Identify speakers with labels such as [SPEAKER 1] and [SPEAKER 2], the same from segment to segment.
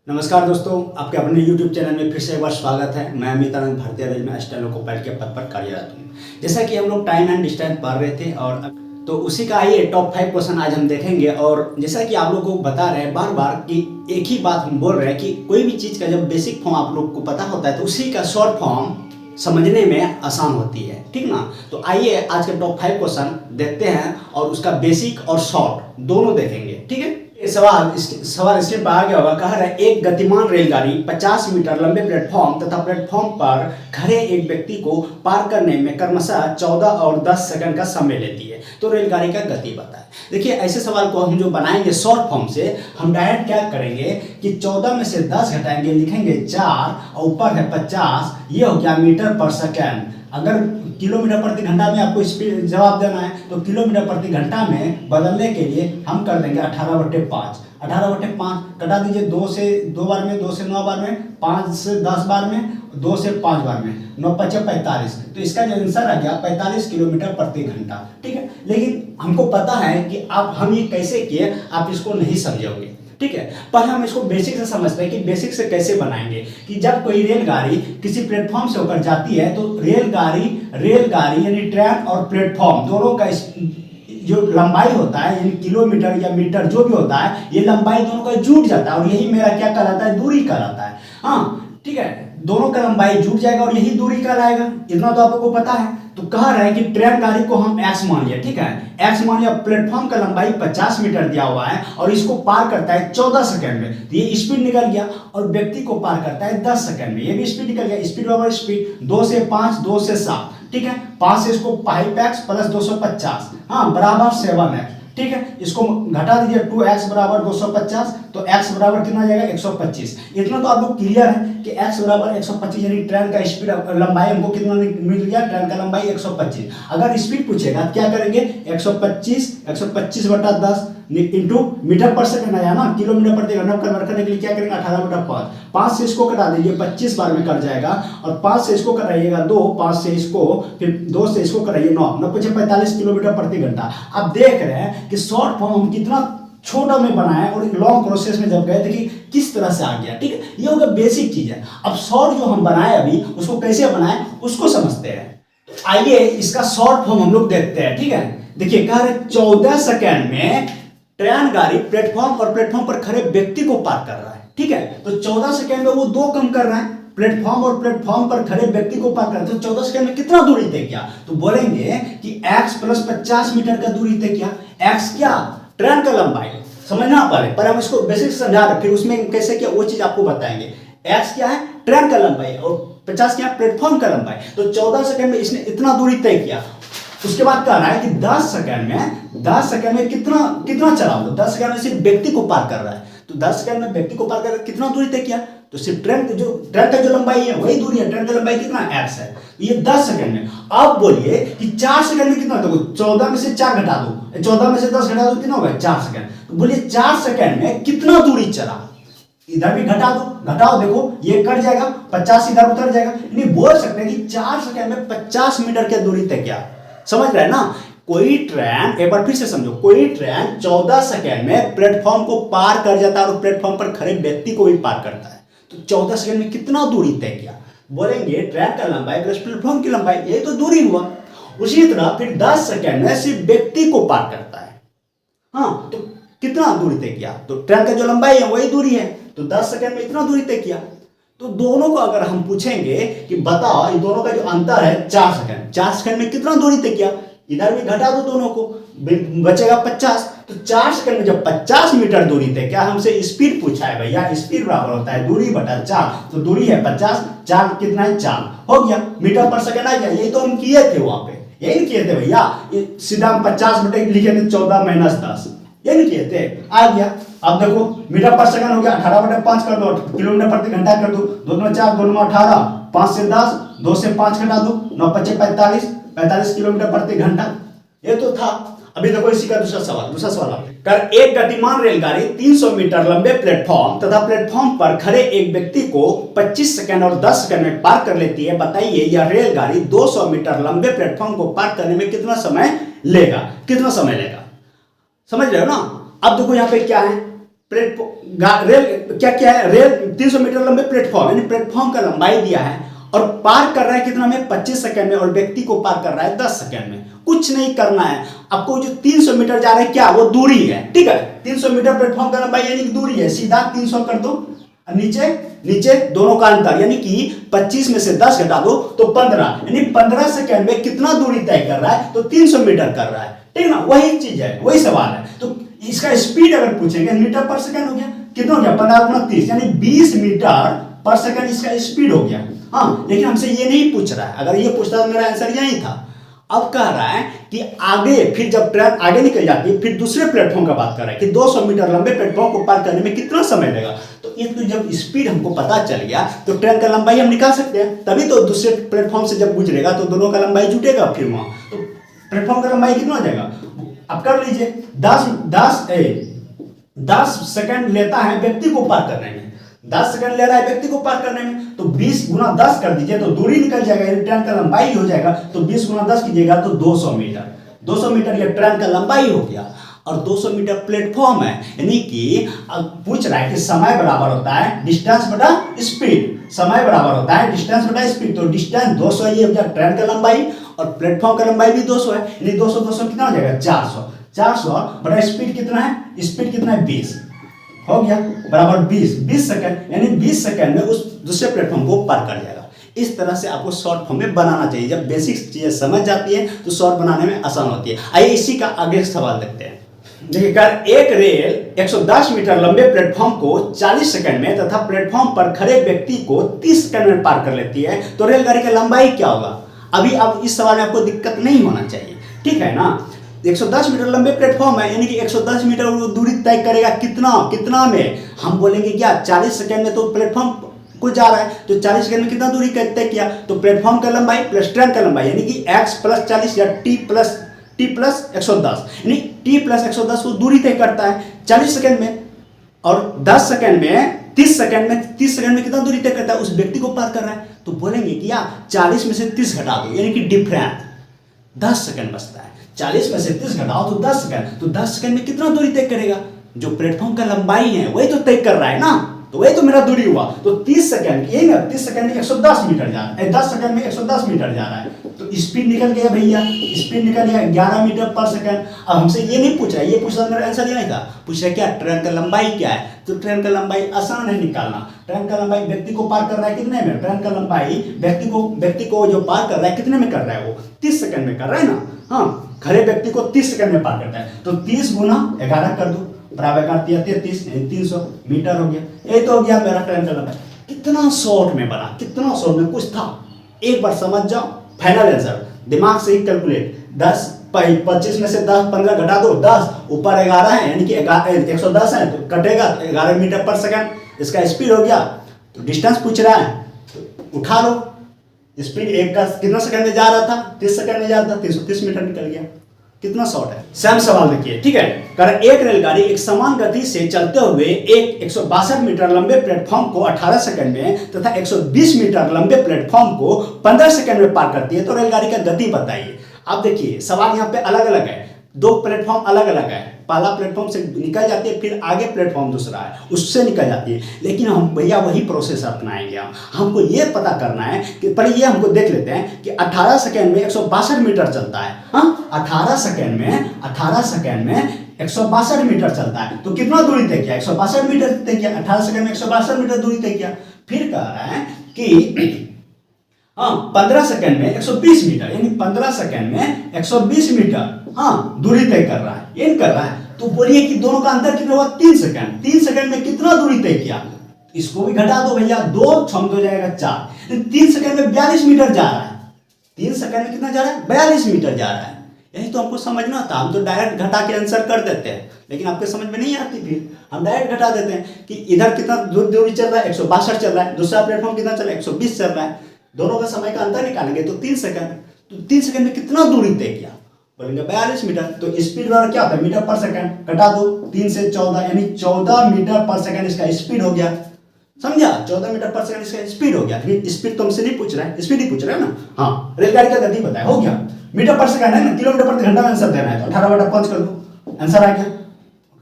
[SPEAKER 1] नमस्कार दोस्तों, आपके अपने YouTube चैनल में फिर से एक बार स्वागत है। मैं अमित आनंद भारतीय रेल में स्टेनो को पायलट के पद पर कार्यरत हूँ। जैसा कि हम लोग टाइम एंड डिस्टेंस पढ़ रहे थे और तो उसी का आइए टॉप 5 क्वेश्चन आज हम देखेंगे। और जैसा कि आप लोगों को बता रहे हैं बार बार कि एक ही बात हम बोल रहे हैं कि कोई भी चीज़ का जब बेसिक फॉर्म आप लोग को पता होता है तो उसी का शॉर्ट फॉर्म समझने में आसान होती है, ठीक ना। तो आइए आज के टॉप 5 क्वेश्चन देखते हैं और उसका बेसिक और शॉर्ट दोनों देखेंगे, ठीक है। सवाल स्क्रीन पर आ गया होगा। कह रहा है एक गतिमान रेलगाड़ी 50 मीटर लंबे प्लेटफॉर्म तथा प्लेटफॉर्म पर खड़े एक व्यक्ति को पार करने में क्रमशः 14 और 10 सेकंड का समय लेती है, तो रेलगाड़ी का गति बताएं। देखिए, ऐसे सवाल को हम जो बनाएंगे शॉर्ट फॉर्म से, हम डायरेक्ट क्या करेंगे कि 14 में से 10 घटाएंगे, लिखेंगे 4 और ऊपर है 50, ये हो गया मीटर पर सेकेंड। अगर किलोमीटर प्रति घंटा में आपको स्पीड जवाब देना है तो किलोमीटर प्रति घंटा में बदलने के लिए हम कर देंगे 18/5। 18/5 कटा दीजिए, 2 से 2 बार में, 2 से 9 बार में, 5 से 10 बार में, 2 से 5 बार में, 9 5 45। तो इसका जो आंसर आ गया 45 किलोमीटर प्रति घंटा, ठीक है। लेकिन हमको पता है कि हम ये कैसे किए, आप इसको नहीं समझोगे, ठीक है। पर हम इसको बेसिक से समझते हैं कि बेसिक से कैसे बनाएंगे कि जब कोई रेलगाड़ी किसी प्लेटफॉर्म से होकर जाती है तो रेलगाड़ी यानी ट्रैक और प्लेटफॉर्म दोनों का जो लंबाई होता है, यानी किलोमीटर या मीटर जो भी होता है, ये लंबाई दोनों का जुड़ जाता है और यही मेरा क्या कहलाता है, दूरी कहलाता है। हाँ, ठीक है, दोनों का लंबाई जुड़ जाएगा और यही दूरी कहलाएगा। इतना तो आपको पता है। तो कह रहा है कि ट्रेन गाड़ी को हम एक्स मान लिया, ठीक है, एक्स मान लिया। प्लेटफॉर्म का लंबाई 50 मीटर दिया हुआ है और इसको पार करता है 14 सेकंड में, तो ये स्पीड निकल गया। और व्यक्ति को पार करता है 10 सेकंड में, ये भी स्पीड निकल गया। स्पीड बराबर स्पीड 2 से 5, 2 से 7, ठीक है। 5 से इसको 5x प्लस 250, हाँ, बराबर 7x, ठीक है। इसको घटा दीजिए, 2x बराबर 250, तो x बराबर कितना आ जाएगा, 125। इतना तो आपको क्लियर है कि x बराबर 125, यानी ट्रेन का स्पीड लंबाई हमको कितना मिल गया, ट्रेन का लंबाई 125। अगर स्पीड पूछेगा क्या करेंगे, 125/10 इंटू मीटर पर सेकंड आया ना, किलोमीटर प्रति घंटा कन्वर्ट करने के लिए क्या करेंगे, 18/5। 5 से इसको कटा दीजिए, 25 बार में कट जाएगा। और 5 से इसको कटाइएगा 2, 5 से इसको, फिर 2 से इसको कराइए 9, 9 5 45 किलोमीटर प्रति घंटा। आप देख रहे हैं कि शॉर्ट फॉर्म हम कितना छोटा में बनाए और लॉन्ग प्रोसेस में जब गए देखिए किस तरह से आ गया, ठीक है। ये होगा बेसिक चीज है। अब शॉर्ट जो हम बनाए अभी, उसको कैसे बनाए उसको समझते हैं। आइए इसका शॉर्ट फॉर्म हम लोग देखते हैं, ठीक है। देखिए, कह रहे 14 सेकेंड में ट्रेन गाड़ी प्लेटफॉर्म और प्लेटफॉर्म पर खड़े व्यक्ति को पार कर रहा है, ठीक है। तो 14 सेकेंड में वो 2 कम कर रहा है, प्लेटफॉर्म और प्लेटफॉर्म पर खड़े व्यक्ति को पार कर रहा है। तो 14 सेकेंड में कितना दूरी तय किया, तो बोलेंगे कि x प्लस 50 मीटर का दूरी तय किया। x क्या, ट्रेन का लंबाई, समझना पड़े, पर हम इसको बेसिक समझा रहे, फिर उसमें कैसे किया वो चीज आपको बताएंगे। x क्या है, ट्रेन का लंबाई, और 50 क्या, प्लेटफॉर्म का लंबाई। तो 14 सेकेंड में इसने इतना दूरी तय किया। उसके बाद कह रहा है कि 10 सेकंड में कितना चला, 10 सेकंड में सिर्फ व्यक्ति को पार कर रहा है। तो 10 सेकंड में व्यक्ति को पार कर कितना दूरी तय किया, तो सिर्फ ट्रेन का जो लंबाई है वही दूरी है। ट्रेन का लंबाई कितना, x है, ये 10 सेकंड में। अब बोलिए कि 4 सेकंड में कितना, देखो 14 में से 4 घटा दो, 14 में से 10 घटा दो, कितना होगा, 4 सेकंड। तो बोलिए 4 सेकंड में कितना दूरी चला, इधर भी घटाओ, देखो ये कट जाएगा, 50 इधर उतर जाएगा। यानी बोल सकते हैं कि 4 सेकंड में 50 मीटर की दूरी तय किया। समझ रहे हैं ना। कोई ट्रेन, एक बार फिर से समझो, कोई ट्रेन 14 सेकंड में प्लेटफॉर्म को पार कर जाता है और प्लेटफॉर्म पर खड़े व्यक्ति को भी पार करता है। तो 14 सेकंड में कितना दूरी तय किया, बोलेंगे ट्रेन का लंबाई प्लस प्लेटफॉर्म की लंबाई, यही तो दूरी हुआ। उसी तरह फिर 10 सेकंड में सिर्फ व्यक्ति को पार करता है, हाँ, तो कितना दूरी तय किया, तो ट्रेन का जो लंबाई है वही दूरी है, तो 10 सेकंड में इतना दूरी तय किया। तो दोनों को अगर हम पूछेंगे कि बताओ इन दोनों का जो अंतर है 4 सेकंड, 4 सेकंड में कितना दूरी तय किया, इधर भी घटा दो दोनों को, बचेगा 50। तो 4 सेकंड में जब 50 मीटर दूरी तय, क्या हमसे स्पीड पूछा है भैया, स्पीड बराबर होता है दूरी बटा 4, तो दूरी है 50, 4 कितना है, 4 हो गया, मीटर पर सेकंड आ गया। यही तो हम किए थे वहां पे, यही किए थे भैया, सीधा हम 50 बटे लिखे थे 14 - 10, ये नहीं किए थे, आ गया। अब देखो मीटर पर सेकंड हो गया, 18/5 कर दो, किलोमीटर प्रति घंटा कर दो, 2 में 4, 2 में 18, 5 से 10, 2 से 5 घटा दो, 9 5 45 किलोमीटर प्रति घंटा। ये तो था। अभी देखो इसी का दूसरा सवाल कर एक गतिमान रेलगाड़ी 300 मीटर लंबे प्लेटफॉर्म तथा प्लेटफॉर्म पर खड़े एक व्यक्ति को 25 सेकंड और 10 सेकंड में पार कर लेती है। बताइए यह रेलगाड़ी 200 मीटर लंबे प्लेटफॉर्म को पार करने में कितना समय लेगा, समझ रहे हो ना। अब देखो यहाँ पे क्या है, रेल क्या क्या है, रेल 300 मीटर लंबे प्लेटफॉर्म, यानी प्लेटफॉर्म का लंबाई दिया है और पार कर रहा है कितना में 25 सेकंड में, और व्यक्ति को पार कर रहा है 10 सेकंड में। कुछ नहीं करना है आपको, जो 300 मीटर जा रहा है क्या वो दूरी है, ठीक है। 300 मीटर प्लेटफॉर्म का लंबाई यानी कि दूरी है, सीधा 300 कर दो, नीचे नीचे दोनों का अंतर यानी कि 25 में से 10 घटा दो तो 15, यानी 15 सेकंड में कितना दूरी तय कर रहा है, तो 300 मीटर कर रहा है, ठीक ना। वही चीज है, वही सवाल है। तो इसका स्पीड अगर पूछेंगे, मीटर पर सेकंड हो गया, कितना हो गया 15×30 यानी 20 मीटर पर सेकंड इसका स्पीड हो गया। हाँ, लेकिन हमसे ये नहीं पूछ रहा है, अगर ये पूछता तो मेरा आंसर यही था। अब कह रहा है कि आगे, फिर जब ट्रेन आगे निकल जाती है, फिर दूसरे प्लेटफॉर्म का बात कर रहा है कि 200 मीटर लंबे प्लेटफॉर्म को पार करने में कितना समय लगेगा। तो ये तो जब स्पीड हमको पता चल गया तो ट्रेन का लंबाई हम निकाल सकते हैं, तभी तो दूसरे प्लेटफॉर्म से जब गुजरेगा तो दोनों का लंबाई जुटेगा, फिर वहां तो प्लेटफॉर्म का लंबाई कितना हो जाएगा, अब कर लीजिए। 10 सेकंड लेता है व्यक्ति को पार करने में, 10 सेकंड ले रहा है व्यक्ति को पार करने में, तो 20 गुना 10 कर दीजिए तो दूरी निकल जाएगा, ट्रेन का लंबाई हो जाएगा। तो 20 गुना 10 कीजिएगा तो 200 मीटर, 200 मीटर ये ट्रेन का लंबाई हो गया। और 200 मीटर प्लेटफॉर्म है, यानी कि अब पूछ रहा है कि समय बराबर होता है डिस्टेंस बटा स्पीड, समय बराबर होता है डिस्टेंस बटा स्पीड। तो डिस्टेंस 200 ये हो गया ट्रेन का लंबाई, और प्लेटफॉर्म का लंबाई भी 200 है, यानी 200 200 कितना हो जाएगा 400, 400 बटा स्पीड कितना है, स्पीड कितना है 20 हो गया, बराबर 20 सेकंड, यानी 20 सेकंड में उस दूसरे प्लेटफॉर्म को पार कर जाएगा। इस तरह से आपको शॉर्ट फॉर्म में बनाना चाहिए। जब बेसिक चीजें समझ जाती है तो शॉर्ट बनाने में आसान होती है। आइए इसी का आगे सवाल देखते हैं। देखिए, एक रेल 110 मीटर लंबे प्लेटफॉर्म को 40 सेकंड में तथा प्लेटफॉर्म पर खड़े व्यक्ति को 30 सेकंड में पार कर लेती है, तो रेलगाड़ी की लंबाई क्या होगा। अभी अब इस सवाल में आपको दिक्कत नहीं होना चाहिए, ठीक है ना। 110 मीटर लंबे प्लेटफॉर्म है, यानी कि 110 मीटर दूरी तय करेगा कितना में, हम बोलेंगे क्या 40 सेकंड में तो प्लेटफॉर्म को जा रहा है, तो 40 सेकंड में कितना दूरी तय किया, तो प्लेटफॉर्म का लंबाई प्लस ट्रेन का लंबाई यानी कि x + 40 या t + 110, यानी t + 110 को दूरी तय करता है 40 सेकंड में, और 10 सेकंड में 30 सेकंड में कितना दूरी तय करता है, उस व्यक्ति को पार कर रहा है। तो बोलेंगे कि 40 में से 30 घटा दो, यानी कि डिफरेंस 10 सेकंड बचता है। 40 में से 30 घटाओ तो 10 सेकंड, तो 10 सेकंड में कितना दूरी तय करेगा, जो प्लेटफॉर्म का लंबाई है वही तो तय कर रहा है ना, तो वही तो मेरा दूरी हुआ। तो 30 सेकंड, यही ना 30 सेकंड में 110 मीटर जा रहा है, 10 सेकंड में 110 मीटर जा रहा है, तो स्पीड निकल गया भैया, स्पीड निकल गया 11 मीटर पर सेकंड। अब हमसे ये नहीं पूछ रहा है, ये पूछ रहा मेरा आंसर नहीं था, पूछ रहा क्या ट्रेन का लंबाई क्या है, तो ट्रेन का लंबाई आसान है निकालना। ट्रेन का लंबाई व्यक्ति को पार कर रहा है कितने में, ट्रेन का लंबाई व्यक्ति को जो पार कर रहा है कितने में कर रहा है, वो 30 सेकंड में कर रहा है ना। हाँ, खड़े व्यक्ति को 30 सेकंड में पार करता है, तो 30 गुना 11 कर दो, बराबर कर दिया 33, 300 मीटर हो गया। ये तो हो गया मेरा ट्रेन का लंबाई। कितना शॉर्ट में बना, कितना शॉर्ट में, कुछ था, एक बार समझ जाओ, फाइनल आंसर दिमाग से ही कैलकुलेट। 25 में से 10 15 घटा दो, 10 ऊपर 11 है, यानी कि 110 है, तो कटेगा 11 मीटर पर सेकंड, इसका स्पीड हो गया। तो डिस्टेंस पूछ रहा है तो उठा लो, स्पीड एक का कितना सेकंड में जा रहा था, 30 सेकंड में जा रहा था, 330 मीटर निकल गया। कितना शॉर्ट है। सेम सवाल देखिए, ठीक है। कारण एक रेलगाड़ी एक समान गति से चलते हुए एक 162 मीटर लंबे प्लेटफॉर्म को 18 सेकंड में तथा 120 मीटर लंबे प्लेटफॉर्म को 15 सेकंड में पार करती है, तो रेलगाड़ी का गति बताइए। अब देखिए सवाल यहाँ पे अलग अलग है, दो प्लेटफॉर्म अलग अलग है, पहला प्लेटफॉर्म से निकल जाती है, फिर आगे प्लेटफॉर्म दूसरा है उससे निकल जाती है, लेकिन हम भैया वही प्रोसेस अपनाएंगे। हमको ये पता करना है कि पहले ये हमको देख लेते हैं कि 18 सेकंड में 162 मीटर चलता है। हाँ, 18 सेकंड में 162 मीटर चलता है, तो कितना दूरी तय किया, 162 मीटर तय किया, 18 सेकंड में 162 मीटर दूरी तय किया। फिर कह रहा है कि 15 सेकंड में 120 मीटर, यानी 15 सेकंड में 120 मीटर दूरी तय कर रहा है, ये कर रहा है। तो बोलिए कि दोनों का अंतर कितना हुआ, 3 सेकंड। 3 सेकंड में कितना दूरी तय किया, इसको भी घटा दो भैया, 2 छम हो जाएगा 4, 3 सेकंड में 42 मीटर जा रहा है। 3 सेकंड में कितना जा रहा है, 42 मीटर जा रहा है। यही तो हमको समझना था, हम तो डायरेक्ट घटा के आंसर कर देते हैं, लेकिन आपके समझ में नहीं आती, फिर हम डायरेक्ट घटा देते हैं कि इधर कितना दूरी चल रहा है, 162 चल रहा है, दूसरा प्लेटफॉर्म कितना चल रहा है, 120 चल रहा है, दोनों का समय का अंतर निकालेंगे तो 3 सेकंड। तो 3 सेकंड में कितना दूरी तय किया, बोलेंगे 42 मीटर। तो स्पीड वाला क्या होता है, मीटर पर सेकंड, कटा दो 3 से 14, यानी 14 मीटर पर सेकंड इसका स्पीड हो गया। समझा, 14 मीटर पर सेकंड इसका स्पीड हो गया। स्पीड तुमसे नहीं पूछ रहा है, स्पीड ही पूछ रहा है ना। हाँ, रेलगाड़ी का गति बताया, हो गया। मीटर पर सेकंड है ना, किलोमीटर प्रति घंटा में आंसर देना है, तो 18/5 कर दो, आंसर आ गया।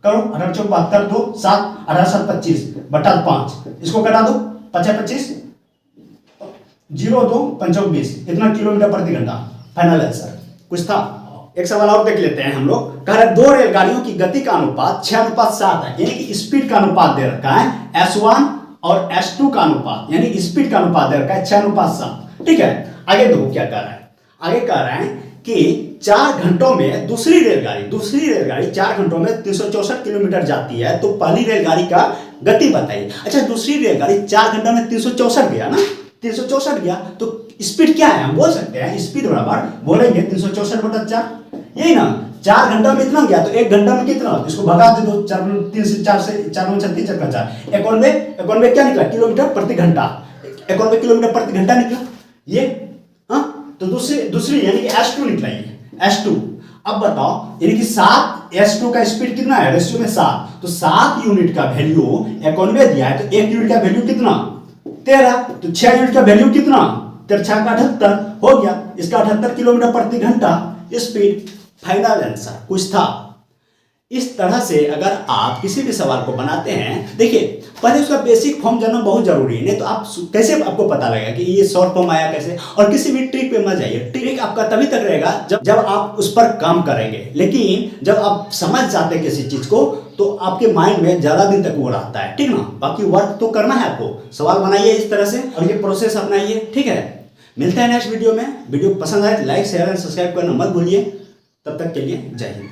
[SPEAKER 1] करो, 18 चौक 72, 2 7, 18 7 25 बटा 5, इसको कटा दो, 5 25, 0 2 5 20, इतना किलोमीटर प्रति घंटा। Final answer. कुछ था? एक सवाल और देख लेते हैं हम लोग। कह रहे दो रेलगाड़ियों की गति का अनुपात 6:7 है, यानी कि स्पीड का अनुपात दे रखा है S1 और S2 का अनुपात, यानी स्पीड का अनुपात दे रखा है 6:7। ठीक है, आगे देखो क्या कह रहा है। आगे कह रहा है कि 4 घंटों में दूसरी रेलगाड़ी 4 घंटों में 364 किलोमीटर जाती है, तो पहली रेलगाड़ी का गति बताइए। अच्छा, दूसरी रेलगाड़ी 4 घंटों में 364 गया ना, 364 गया, तो स्पीड क्या है? हम बोल सकते हैं स्पीड बराबर बोलेंगे 364/4, यही ना। 4 घंटा में इतना गया, तो 1 घंटा में कितना? इसको भगा दे दो, 3 से 4 से 4 में 36 4 4 91 क्या निकला? किलोमीटर प्रति घंटा। 91 किलोमीटर प्रति घंटा निकला ये। हाँ, तो दूसरी यानी कि S2 निकला ये S2। अब बताओ, यानी कि 7 S2 का स्पीड कितना है? रेशियो में 7, तो 7 यूनिट का वैल्यू 91 दिया है, तो 1 यूनिट का वैल्यू कितना? 13, तो 6 यूनिट का वैल्यू कितना? 6 का 78 हो गया, इसका 78 किलोमीटर प्रति घंटा स्पीड। Final answer. कुछ था? इस तरह से अगर आप किसी भी सवाल को बनाते हैं, देखिए पहले उसका बेसिक फॉर्म जानना बहुत जरूरी है, नहीं तो आप कैसे आपको पता लगेगा कि ये शॉर्ट फॉर्म आया कैसे। और किसी भी ट्रिक पे मत जाइए, ट्रिक आपका तभी तक रहेगा जब आप उस पर काम करेंगे, लेकिन जब आप समझ जाते हैं किसी चीज को तो आपके माइंड में ज्यादा दिन तक वो रहता है। ठीक ना, बाकी वर्क तो करना है आपको। सवाल बनाइए इस तरह से और ये प्रोसेस अपनाइए। ठीक है, मिलते हैं नेक्स्ट वीडियो में। वीडियो पसंद आए लाइक शेयर एंड सब्सक्राइब करना मत भूलिए। तब तक के लिए जय हिंद।